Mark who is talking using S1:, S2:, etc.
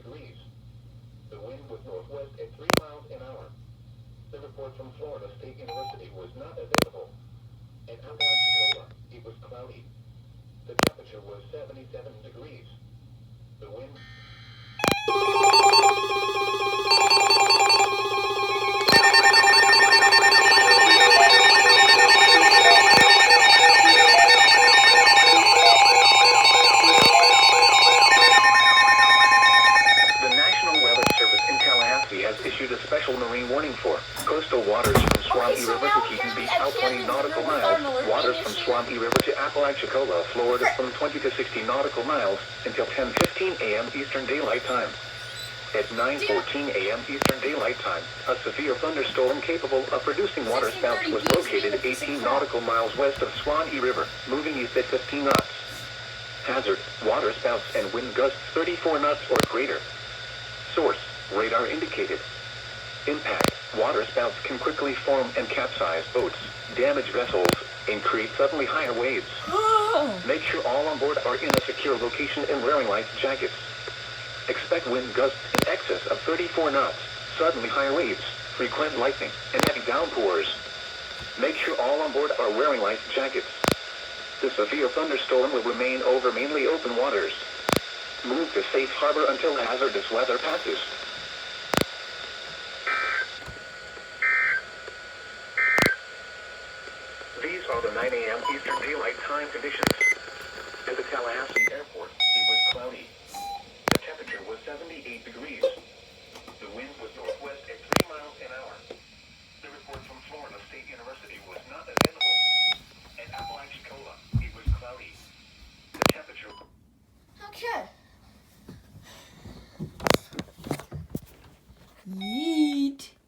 S1: degrees. The wind was northwest at 3 miles an hour. The report from Florida State University was not available. And out on Chicola, it was cloudy. The temperature was 77 degrees. The wind... issued a special marine warning for coastal waters from Swampy River to Teton Beach out 20 nautical miles, waters from Swampy River to Apalachicola, Florida from 20 to 60 nautical miles until 10:15 a.m. Eastern Daylight Time. At 9:14 a.m. Eastern Daylight Time, a severe thunderstorm capable of producing waterspouts was located 18 nautical miles west of Swanee River, moving east at 15 knots. Hazard, waterspouts and wind gusts 34 knots or greater. Source, radar indicated. Impact, waterspouts can quickly form and capsize boats, damage vessels, and create suddenly higher waves. Make sure all on board are in a secure location and wearing life jackets. Expect wind gusts in excess of 34 knots, suddenly higher waves, frequent lightning, and heavy downpours. Make sure all on board are wearing life jackets. The severe thunderstorm will remain over mainly open waters. Move to safe harbor until hazardous weather passes. These are the 9 a.m. Eastern Daylight Time conditions. At the Tallahassee Airport, it was cloudy. The temperature was 78 degrees. The wind was northwest at 3 miles an hour.